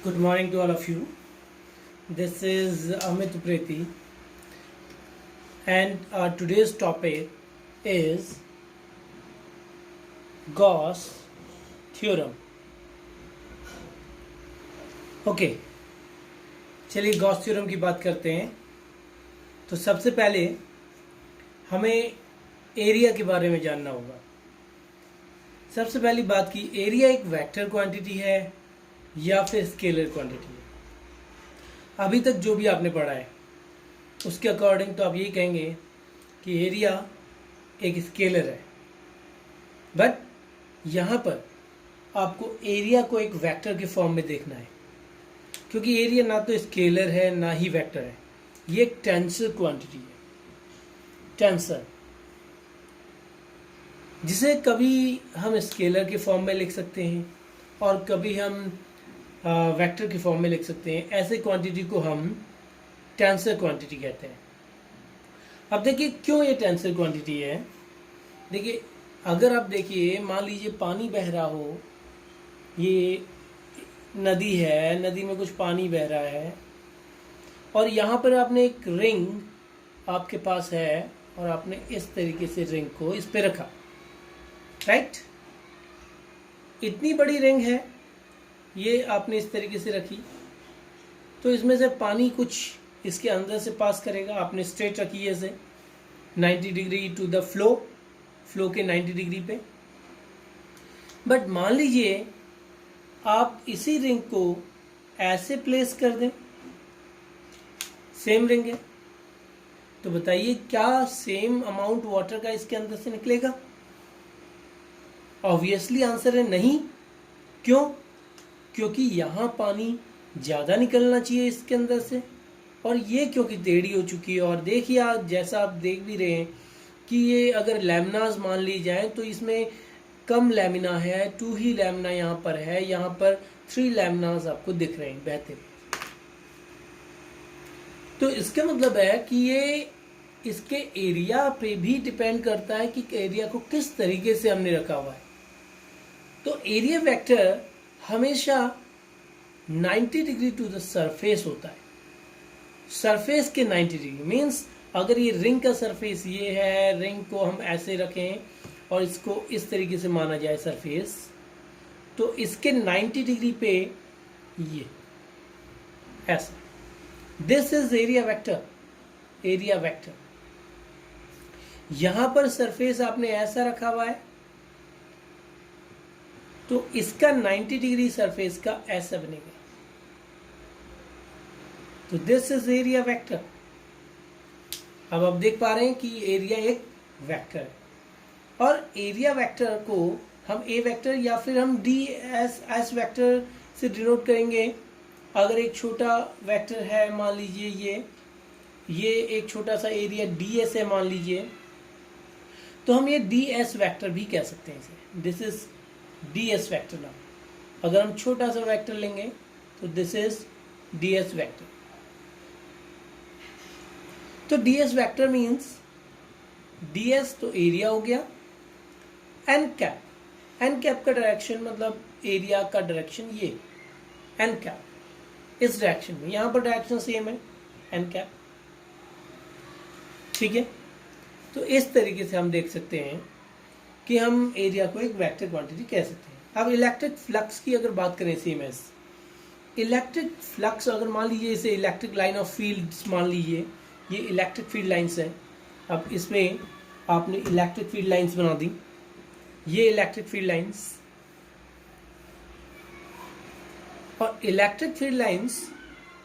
Good morning to all of you. This is Amit Upreti, and our today's topic is Gauss theorem. Okay, चलिए Gauss theorem की बात करते हैं। तो सबसे पहले हमें एरिया के बारे में जानना होगा। सबसे पहली बात की एरिया एक वेक्टर क्वांटिटी है या फिर स्केलर क्वांटिटी है। अभी तक जो भी आपने पढ़ा है उसके अकॉर्डिंग तो आप यही कहेंगे कि एरिया एक स्केलर है, बट यहाँ पर आपको एरिया को एक वेक्टर के फॉर्म में देखना है, क्योंकि एरिया ना तो स्केलर है ना ही वेक्टर है, ये एक टेंसर क्वांटिटी है। टेंसर जिसे कभी हम स्केलर के फॉर्म में लिख सकते हैं और कभी हम वेक्टर के फॉर्म में लिख सकते हैं। ऐसे क्वांटिटी को हम टेंसर क्वांटिटी कहते हैं। अब देखिए क्यों ये टेंसर क्वांटिटी है। देखिए अगर आप देखिए, मान लीजिए पानी बह रहा हो, ये नदी है, नदी में कुछ पानी बह रहा है और यहाँ पर आपने एक रिंग आपके पास है और आपने इस तरीके से रिंग को इस पे रखा, राइट। इतनी बड़ी रिंग है, ये आपने इस तरीके से रखी, तो इसमें से पानी कुछ इसके अंदर से पास करेगा। आपने स्ट्रेट रखी है इसे 90 डिग्री टू द फ्लो के 90 डिग्री पे। बट मान लीजिए आप इसी रिंग को ऐसे प्लेस कर दें, सेम रिंग है, तो बताइए क्या सेम अमाउंट वाटर का इसके अंदर से निकलेगा? ऑब्वियसली आंसर है नहीं। क्यों? क्योंकि यहाँ पानी ज़्यादा निकलना चाहिए इसके अंदर से, और ये क्योंकि टेढ़ी हो चुकी है। और देखिए आप, जैसा आप देख भी रहे हैं कि ये अगर लैमिनाज मान ली जाए तो इसमें कम लैमिना है, 2 ही लैमिना यहाँ पर है, यहाँ पर 3 लैमिनाज आपको दिख रहे हैं बहते हुए। तो इसका मतलब है कि ये इसके एरिया पे भी डिपेंड करता है कि एरिया को किस तरीके से हमने रखा हुआ है। तो एरिया वेक्टर हमेशा 90 डिग्री टू द सरफेस होता है। सरफेस के 90 डिग्री मीन्स अगर ये रिंग का सरफेस ये है, रिंग को हम ऐसे रखें और इसको इस तरीके से माना जाए सरफेस, तो इसके 90 डिग्री पे ये ऐसा, this is area vector. Area vector यहां पर सरफेस आपने ऐसा रखा हुआ है, तो इसका 90 डिग्री सरफेस का ऐसा बनेगा, तो दिस इज एरिया वेक्टर। अब आप देख पा रहे हैं कि एरिया एक वेक्टर है, और एरिया वेक्टर को हम ए वेक्टर या फिर हम डी एस वेक्टर से डिनोट करेंगे। अगर एक छोटा वेक्टर है, मान लीजिए ये एक छोटा सा एरिया डी एस है मान लीजिए, तो हम ये डी एस वेक्टर भी कह सकते हैं इसे। This is D S vector now. अगर हम छोटा सा वेक्टर लेंगे तो this is D S vector. तो D S vector means D S तो एरिया हो गया, एन कैप का डायरेक्शन मतलब एरिया का डायरेक्शन, ये एन कैप इस डायरेक्शन में, यहां पर डायरेक्शन सेम है एन कैप, ठीक है। तो इस तरीके से हम देख सकते हैं कि हम एरिया को एक वेक्टर क्वांटिटी कह सकते हैं। अब इलेक्ट्रिक फ्लक्स की अगर बात करें, सेम एज इलेक्ट्रिक फ्लक्स, अगर मान लीजिए इसे इलेक्ट्रिक लाइन ऑफ फील्ड्स मान लीजिए, ये इलेक्ट्रिक फील्ड लाइंस है। अब इसमें आपने इलेक्ट्रिक फील्ड लाइंस बना दी, ये इलेक्ट्रिक फील्ड लाइंस, और इलेक्ट्रिक फील्ड लाइंस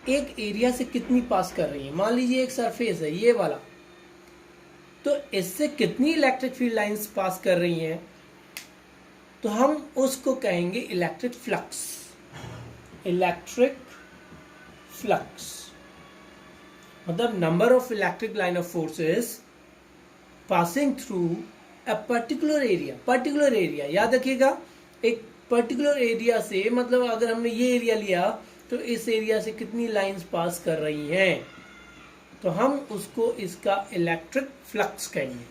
एक एरिया से कितनी पास कर रही है। मान लीजिए एक सरफेस है ये वाला, तो इससे कितनी इलेक्ट्रिक फील्ड लाइंस पास कर रही हैं, तो हम उसको कहेंगे इलेक्ट्रिक फ्लक्स। इलेक्ट्रिक फ्लक्स मतलब number of electric line of forces passing through a particular area. याद रखिएगा, एक पर्टिकुलर एरिया से मतलब अगर हमने ये एरिया लिया तो इस एरिया से कितनी लाइंस पास कर रही हैं, तो हम उसको इसका इलेक्ट्रिक फ्लक्स कहेंगे,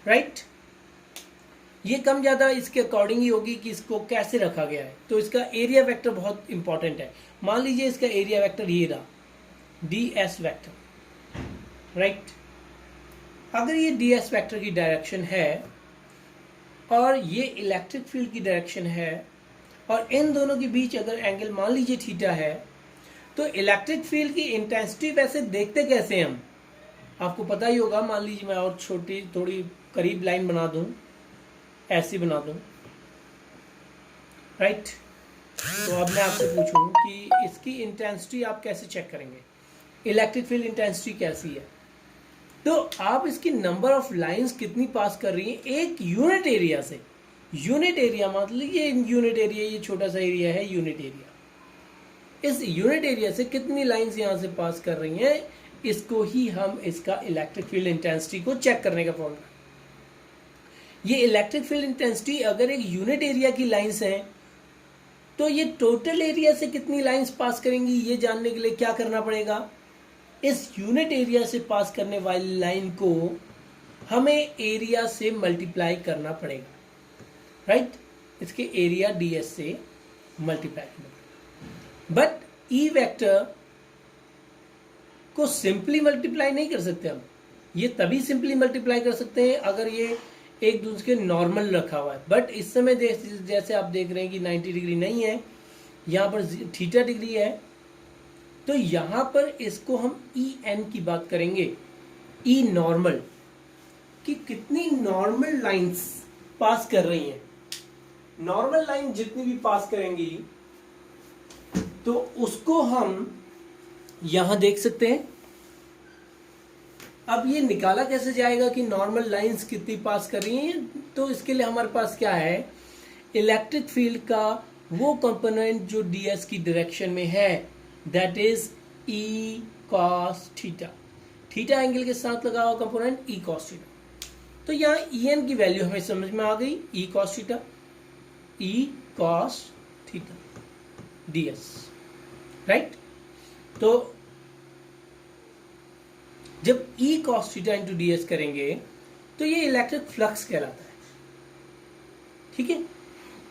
राइट। ये कम ज़्यादा इसके अकॉर्डिंग ही होगी कि इसको कैसे रखा गया है। तो इसका एरिया वेक्टर बहुत इंपॉर्टेंट है। मान लीजिए इसका एरिया वेक्टर ये रहा डी एस वैक्टर, राइट। अगर ये डी एस वैक्टर की डायरेक्शन है और ये इलेक्ट्रिक फील्ड की डायरेक्शन है और इन दोनों के बीच अगर एंगल मान लीजिए थीटा है, तो इलेक्ट्रिक फील्ड की इंटेंसिटी वैसे देखते कैसे हम, आपको पता ही होगा। मान लीजिए मैं और छोटी थोड़ी करीब लाइन बना दूं, ऐसी बना दूं, राइट। तो अब मैं आपसे पूछूं कि इसकी इंटेंसिटी आप कैसे चेक करेंगे, इलेक्ट्रिक फील्ड इंटेंसिटी कैसी है। तो आप इसकी नंबर ऑफ लाइंस कितनी पास कर रही हैं एक यूनिट एरिया से। यूनिट एरिया मतलब ये यूनिट एरिया, ये छोटा सा एरिया है यूनिट एरिया। इस यूनिट एरिया से कितनी लाइंस यहां से पास कर रही हैं, इसको ही हम इसका इलेक्ट्रिक फील्ड इंटेंसिटी को चेक करने का फॉर्मूला। ये इलेक्ट्रिक फील्ड इंटेंसिटी अगर एक यूनिट एरिया की लाइंस हैं, तो ये टोटल एरिया से कितनी लाइंस पास करेंगी ये जानने के लिए क्या करना पड़ेगा, इस यूनिट एरिया से पास करने वाली लाइन को हमें एरिया से मल्टीप्लाई करना पड़ेगा, राइट। इसके एरिया ds से मल्टीप्लाई करना पड़ेगा। बट ई वेक्टर को सिंपली मल्टीप्लाई नहीं कर सकते हम। ये तभी सिंपली मल्टीप्लाई कर सकते हैं अगर ये एक दूसरे के नॉर्मल रखा हुआ है। बट इस समय जैसे आप देख रहे हैं कि 90 डिग्री नहीं है, यहाँ पर थीटा डिग्री है, तो यहाँ पर इसको हम ई एन की बात करेंगे, ई नॉर्मल, कि कितनी नॉर्मल लाइंस पास कर रही हैं। नॉर्मल लाइन जितनी भी पास करेंगी तो उसको हम यहां देख सकते हैं। अब ये निकाला कैसे जाएगा कि नॉर्मल लाइंस कितनी पास कर रही हैं, तो इसके लिए हमारे पास क्या है, इलेक्ट्रिक फील्ड का वो कंपोनेंट जो ds की डायरेक्शन में है, that is E cos theta. Theta angle के साथ लगा हुआ कंपोनेंट ई कॉस थीटा। तो यहाँ ई एन की वैल्यू हमें समझ में आ गई, E cos theta, E cos theta ds, right. तो जब E cos theta into ds करेंगे तो ये इलेक्ट्रिक फ्लक्स कहलाता है, ठीक है।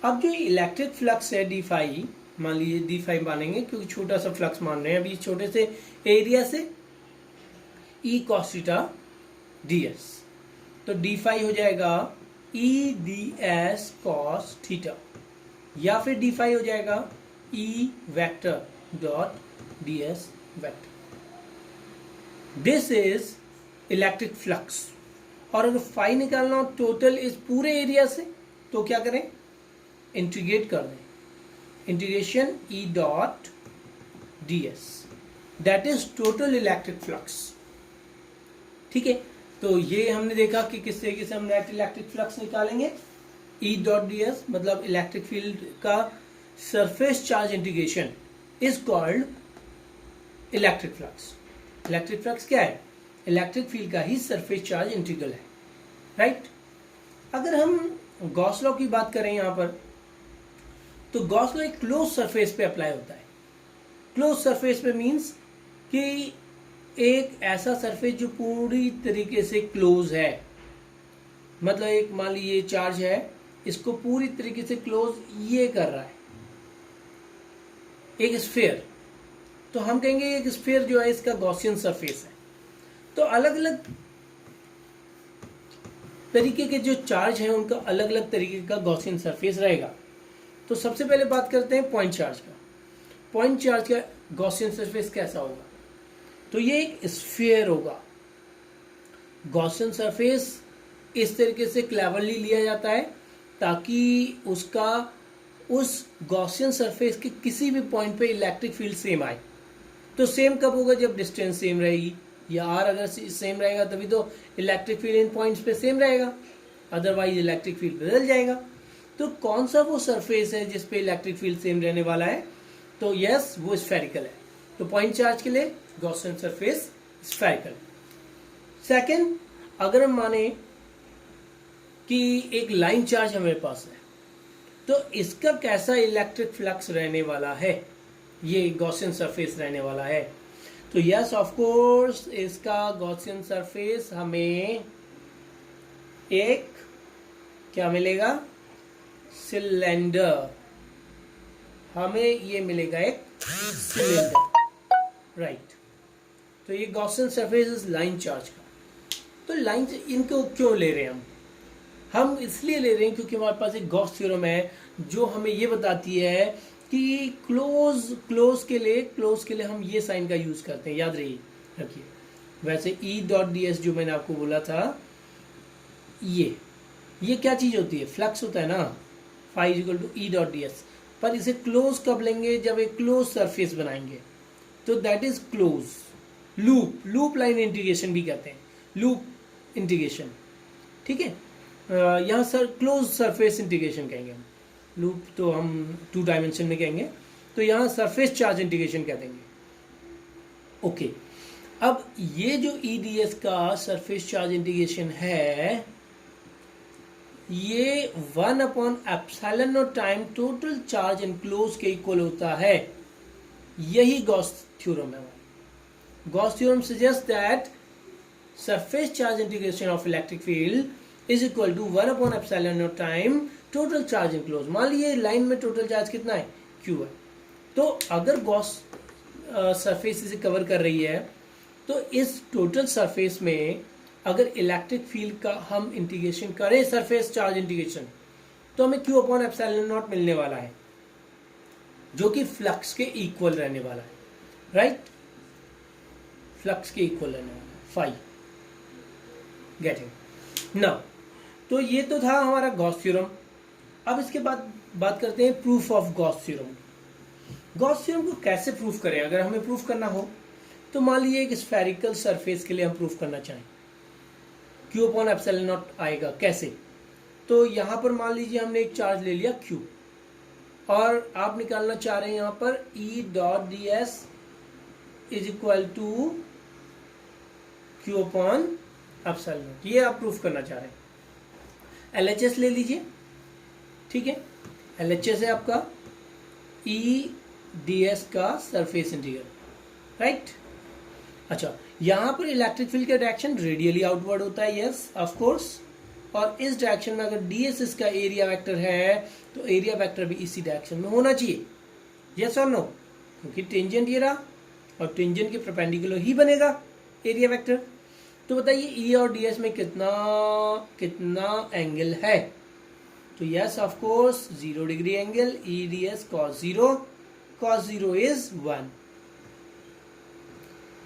अब जो इलेक्ट्रिक फ्लक्स है डी फाई, मान लीजिए डी फाई मानेंगे क्योंकि छोटा सा फ्लक्स मान रहे हैं अभी छोटे से एरिया से, ई कॉस थीटा ds, तो डी फाई हो जाएगा E D S cos theta, या फिर डी फाई हो जाएगा E vector dot d S vector. This is electric flux. और अगर फाई निकालना हो टोटल इस पूरे एरिया से, तो क्या करें, इंटीग्रेट कर दें, integration E dot d S, that is total electric flux, ठीक है। तो ये हमने देखा कि किस तरीके से हम नेट इलेक्ट्रिक फ्लक्स निकालेंगे। ई डॉट डी एस मतलब इलेक्ट्रिक फील्ड का surface charge integration is called electric flux. Electric flux क्या है, इलेक्ट्रिक फील्ड का ही सरफेस चार्ज इंटीग्रल है, राइट। अगर हम गॉस लॉ की बात करें यहां पर, तो गॉस लॉ एक क्लोज सरफेस पे अप्लाई होता है। क्लोज सरफेस पे मींस कि एक ऐसा सरफेस जो पूरी तरीके से क्लोज है, मतलब एक मान लीजिए चार्ज है, इसको पूरी तरीके से क्लोज ये कर रहा है, एक स्फीयर, तो हम कहेंगे एक स्फीयर जो है इसका गॉसियन सरफेस है। तो अलग अलग तरीके के जो चार्ज हैं उनका अलग अलग तरीके का गॉसियन सरफेस रहेगा। तो सबसे पहले बात करते हैं पॉइंट चार्ज का। पॉइंट चार्ज का गॉसियन सरफेस कैसा होगा, तो ये एक स्फीयर होगा। गॉसियन सरफेस इस तरीके से क्लेवरली लिया जाता है ताकि उसका उस गॉसियन सरफेस के किसी भी पॉइंट पे इलेक्ट्रिक फील्ड सेम आए। तो सेम कब होगा, जब डिस्टेंस सेम रहेगी, या आर अगर सेम रहेगा तभी तो इलेक्ट्रिक फील्ड इन पॉइंट्स पे सेम रहेगा, अदरवाइज इलेक्ट्रिक फील्ड बदल जाएगा। तो कौन सा वो सरफेस है जिस पे इलेक्ट्रिक फील्ड सेम रहने वाला है, तो यस वो स्फेरिकल है। तो पॉइंट चार्ज के लिए गॉसियन सरफेस स्फेरिकल। सेकंड, अगर हम माने कि एक लाइन चार्ज हमारे पास है, तो इसका कैसा इलेक्ट्रिक फ्लक्स रहने वाला है, ये गॉसियन सरफेस रहने वाला है। तो यस ऑफ कोर्स इसका गॉसियन सरफेस हमें एक क्या मिलेगा? सिलेंडर। हमें ये मिलेगा एक सिलेंडर, राइट। तो ये Gaussian surface is line charge का। तो लाइन, इनको क्यों ले रहे हैं हम इसलिए ले रहे हैं क्योंकि हमारे पास एक गॉस थ्योरम है जो हमें ये बताती है कि क्लोज के लिए हम ये साइन का यूज करते हैं, याद रखिए। वैसे E डॉट डी एस जो मैंने आपको बोला था, ये क्या चीज होती है? फ्लक्स होता है ना, phi equal to E dot d s. पर इसे क्लोज कब लेंगे? जब एक क्लोज सरफेस बनाएंगे, तो that is close. Loop line integration भी कहते हैं, लूप इंटीग्रेशन, ठीक है। यहाँ सर क्लोज सरफेस इंटीग्रेशन कहेंगे हम, लूप तो हम 2 डायमेंशन में कहेंगे, तो यहाँ सरफेस चार्ज इंटीग्रेशन कह देंगे। ओके, अब ये जो EDS का सरफेस चार्ज इंटीग्रेशन है, ये 1/ε0 टाइम टोटल चार्ज एनक्लोज के इक्वल होता है। यही गॉस थ्योरम है। Gauss theorem suggest that surface charge integration of electric field is equal to 1/ε0 time total charge enclose. मान लीजिए लाइन में टोटल चार्ज कितना है? Q है। तो अगर गॉस सरफेस इसे कवर कर रही है, तो इस टोटल सरफेस में अगर इलेक्ट्रिक फील्ड का हम इंटीग्रेशन करें, सरफेस चार्ज इंटीग्रेशन, तो हमें Q/ε0 मिलने वाला है, जो कि फ्लक्स के इक्वल रहने वाला है, राइट। फ्लक्स के इक्वल रहने वाला है, फाई। Getting now. तो ये तो था हमारा गॉस थ्योरम। अब इसके बाद बात करते हैं proof of Gauss theorem. Gauss theorem को कैसे प्रूफ करें? अगर हमें प्रूफ करना हो, तो मान लीजिए एक स्फेरिकल सरफेस के लिए हम प्रूफ करना चाहें, Q/ε0 आएगा कैसे? तो यहां पर मान लीजिए हमने एक चार्ज ले लिया Q, और आप निकालना चाह रहे हैं यहां पर E dot d s is equal to Q/ε0। ये आप प्रूफ करना चाह रहे हैं। LHS ले लीजिए, ठीक है। LHS है आपका EDS का सरफेस इंटीग्रल, राइट। अच्छा, यहां पर इलेक्ट्रिक फील्ड का डायरेक्शन रेडियली आउटवर्ड होता है, यस ऑफ कोर्स। और इस डायरेक्शन में अगर ds इसका एरिया वेक्टर है, तो एरिया वेक्टर भी इसी डायरेक्शन में होना चाहिए, यस और नो, क्योंकि टेंजेंट ये रहा और टेंजेंट के परपेंडिकुलर ही बनेगा एरिया वेक्टर। तो बताइए E और ds में कितना एंगल है? तो yes of course 0 degree angle, EDS cos 0 is 1।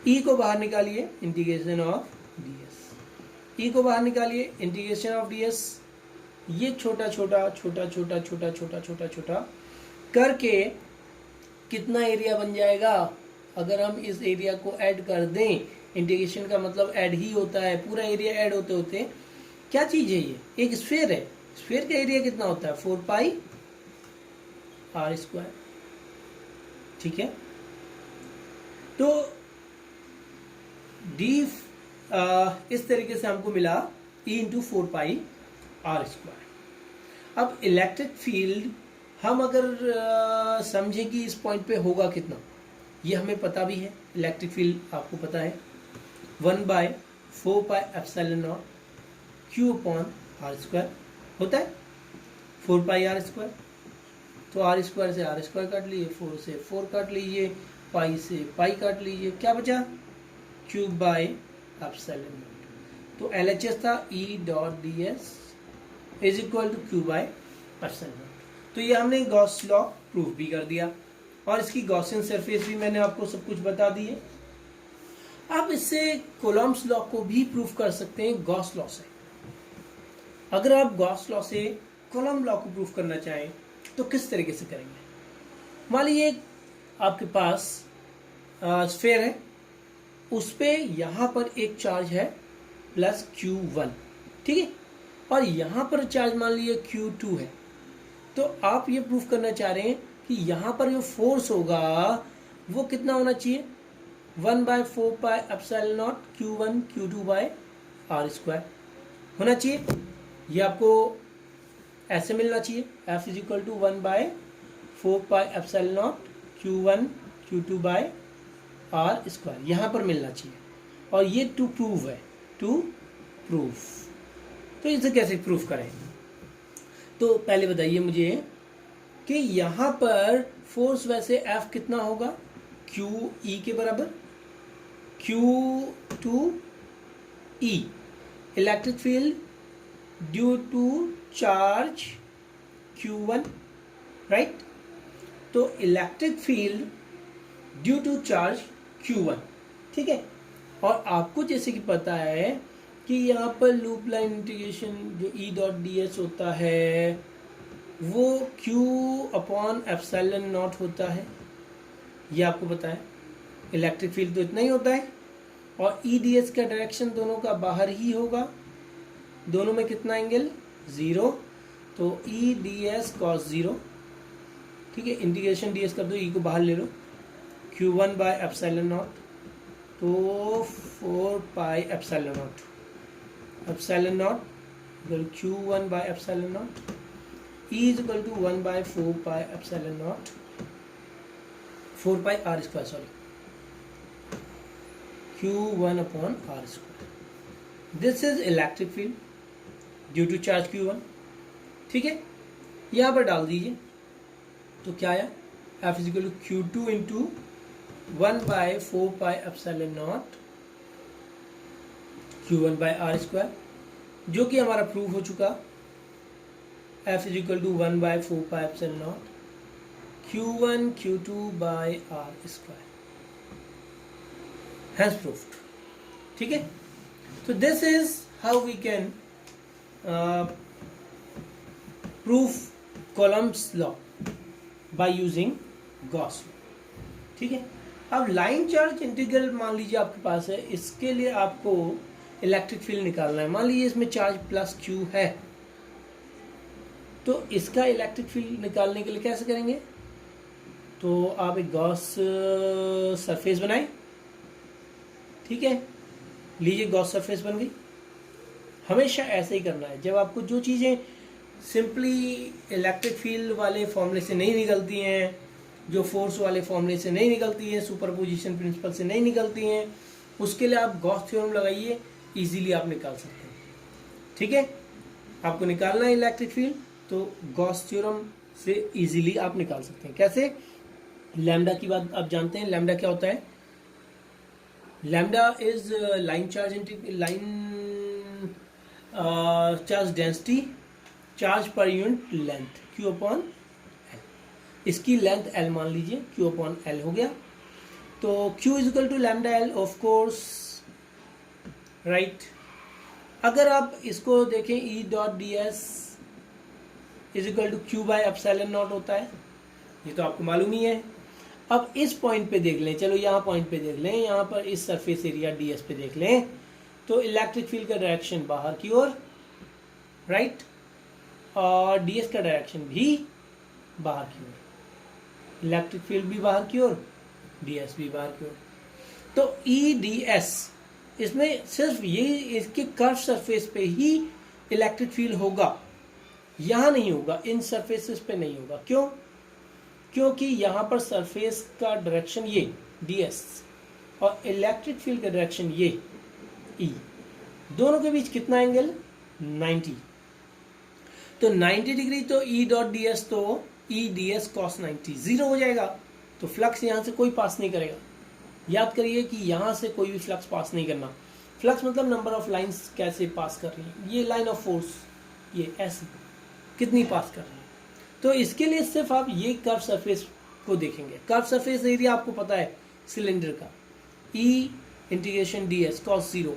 E को बाहर निकालिए, इंटीग्रेशन ऑफ ds। E को बाहर निकालिए, इंटीग्रेशन ऑफ ds। ये छोटा छोटा करके कितना एरिया बन जाएगा? अगर हम इस एरिया को ऐड कर दें, इंटीग्रेशन का मतलब ऐड ही होता है, पूरा एरिया ऐड होते होते क्या चीज है? ये एक स्फीयर है। स्फीयर का एरिया कितना होता है? 4πr², ठीक है। तो d इस तरीके से हमको मिला E इंटू 4πr²। अब इलेक्ट्रिक फील्ड हम अगर समझे कि इस पॉइंट पे होगा कितना, ये हमें पता भी है। इलेक्ट्रिक फील्ड आपको पता है 1/4πε0 Q/r² होता है, 4πr²। तो r² से r² काट लीजिए, 4 से 4 काट लीजिए, पाई से पाई काट लीजिए, क्या बचा? Q/ε0। तो LHS था E dot d s is equal to Q/ε0। तो ये हमने गॉस लॉ प्रूफ भी कर दिया, और इसकी गॉसियन सरफेस भी मैंने आपको सब कुछ बता दी है। अब इससे कोलॉम्स लॉ को भी प्रूफ कर सकते हैं गॉस लॉ से। अगर आप गॉस लॉ से कोलॉम लॉ को प्रूफ करना चाहें, तो किस तरीके से करेंगे? मान लीजिए आपके पास स्फीयर है, उस पे यहां पर एक चार्ज है प्लस Q1, ठीक है, और यहां पर चार्ज मान लीजिए Q2 है। तो आप ये प्रूफ करना चाह रहे हैं कि यहां पर जो फोर्स होगा वो कितना होना चाहिए? 1/4πε0 Q1 Q2/r² होना चाहिए। ये आपको ऐसे मिलना चाहिए, F is equal to 1/4πε0 Q1 Q2/r², यहां पर मिलना चाहिए। और ये टू प्रूव है, टू प्रूफ। तो इसे कैसे प्रूफ करें? तो पहले बताइए मुझे कि यहाँ पर फोर्स वैसे F कितना होगा, क्यू ई के बराबर, Q two E, electric field due to charge Q1, right. तो electric field due to charge Q1, ठीक है। और आपको जैसे कि पता है कि यहाँ पर लूप लाइन इंटीग्रेशन जो E डॉट डी एस होता है वो Q अपॉन एप्सिलॉन नॉट होता है, ये आपको पता है। इलेक्ट्रिक फील्ड तो इतना ही होता है, और ई डी एस का डायरेक्शन दोनों का बाहर ही होगा, दोनों में कितना एंगल, 0, तो ई डी एस कॉस 0, ठीक है। इंटीग्रेशन डी एस कर दो, ई को बाहर ले लो, Q1 बाय एप्सिलॉन नॉट, तो 4 pi epsilon naught, epsilon naught equal Q1 by epsilon naught, E is equal to 1 by 4 pi epsilon naught, 4 pi r square, sorry, Q1 upon r square. This is electric field due to charge Q1, ठीक है। यहाँ पर डाल दीजिए, तो क्या आया, F is equal to Q2 into 1 by 4 pi epsilon naught Q1 by r square, जो कि हमारा प्रूव हो चुका। F is equal to 1 by 4 pi epsilon naught Q1 Q2 by r square, hence proved, ठीक है। तो this is how we can proof Coulomb's law by using Gauss law, ठीक है। अब लाइन चार्ज इंटीग्रल मान लीजिए आपके पास है, इसके लिए आपको इलेक्ट्रिक फील्ड निकालना है। मान लीजिए इसमें चार्ज प्लस Q है, तो इसका इलेक्ट्रिक फील्ड निकालने के लिए कैसे करेंगे, तो आप एक गॉस सरफेस बनाएं, ठीक है। लीजिए गॉस सरफेस बन गई। हमेशा ऐसे ही करना है, जब आपको जो चीज़ें सिंपली इलेक्ट्रिक फील्ड वाले फॉर्मूले से नहीं निकलती हैं, जो फोर्स वाले फॉर्मूले से नहीं निकलती हैं, सुपरपोजिशन प्रिंसिपल से नहीं निकलती हैं, उसके लिए आप गॉस थ्योरम लगाइए, इजीली आप निकाल सकते हैं, ठीक है। आपको निकालना है इलेक्ट्रिक फील्ड, तो गॉस थ्योरम से इजीली आप निकाल सकते हैं। कैसे, लैम्डा की बात आप जानते हैं, लैम्डा क्या होता है, lambda is line charge density, charge per unit length, Q upon L. इसकी लेंथ L मान लीजिए, Q अपॉन एल हो गया, तो Q is equal to lambda l, of course, right. अगर आप इसको देखें, E dot d s is equal to Q by epsilon naught होता है, ये तो आपको मालूम ही है। अब इस पॉइंट पे देख लें, चलो यहाँ पॉइंट पे देख लें, यहाँ पर इस सरफेस एरिया ds पे देख लें, तो इलेक्ट्रिक फील्ड का डायरेक्शन बाहर की ओर, राइट, और ds का डायरेक्शन भी बाहर की ओर, इलेक्ट्रिक फील्ड भी बाहर की ओर, ds भी बाहर की ओर। तो EDS इसमें सिर्फ ये इसके कर्व सरफेस पे ही इलेक्ट्रिक फील्ड होगा, यहाँ नहीं होगा, इन सरफेसेस पे नहीं होगा। क्यों, क्योंकि यहाँ पर सरफेस का डायरेक्शन ये ds और इलेक्ट्रिक फील्ड का डायरेक्शन ये E, दोनों के बीच कितना एंगल, 90, तो 90 डिग्री, तो E डॉट डी एस, तो E ds cos 90 0 हो जाएगा, तो फ्लक्स यहाँ से कोई पास नहीं करेगा। याद करिए कि यहाँ से कोई भी फ्लक्स पास नहीं करना। फ्लक्स मतलब नंबर ऑफ लाइंस कैसे पास कर रही है, ये लाइन ऑफ फोर्स ये ऐसे कितनी पास कर रही है। तो इसके लिए सिर्फ आप ये कर्व सरफेस को देखेंगे। कर्व सरफेस एरिया आपको पता है सिलेंडर का, E integration ds cos 0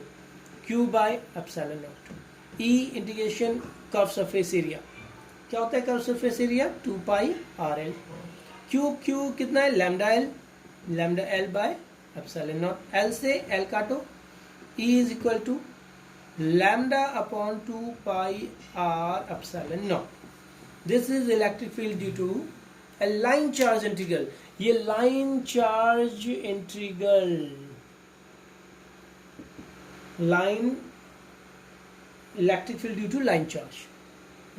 Q by epsilon naught, E integration curve surface area क्या होता है, curve surface area 2 pi RL, Q कितना है, lambda L by epsilon naught, L से L काटो, E is equal to lambda upon 2 pi R epsilon naught. This is electric field due to a line charge integral. ये line charge integral, line electric field due to line charge,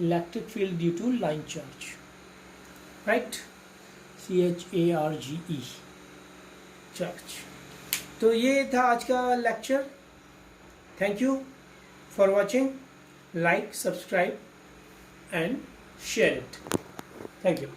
electric field due to line charge, right, CHARGE, charge. तो ये था आज का lecture. Thank you for watching, like, subscribe and share it. Thank you.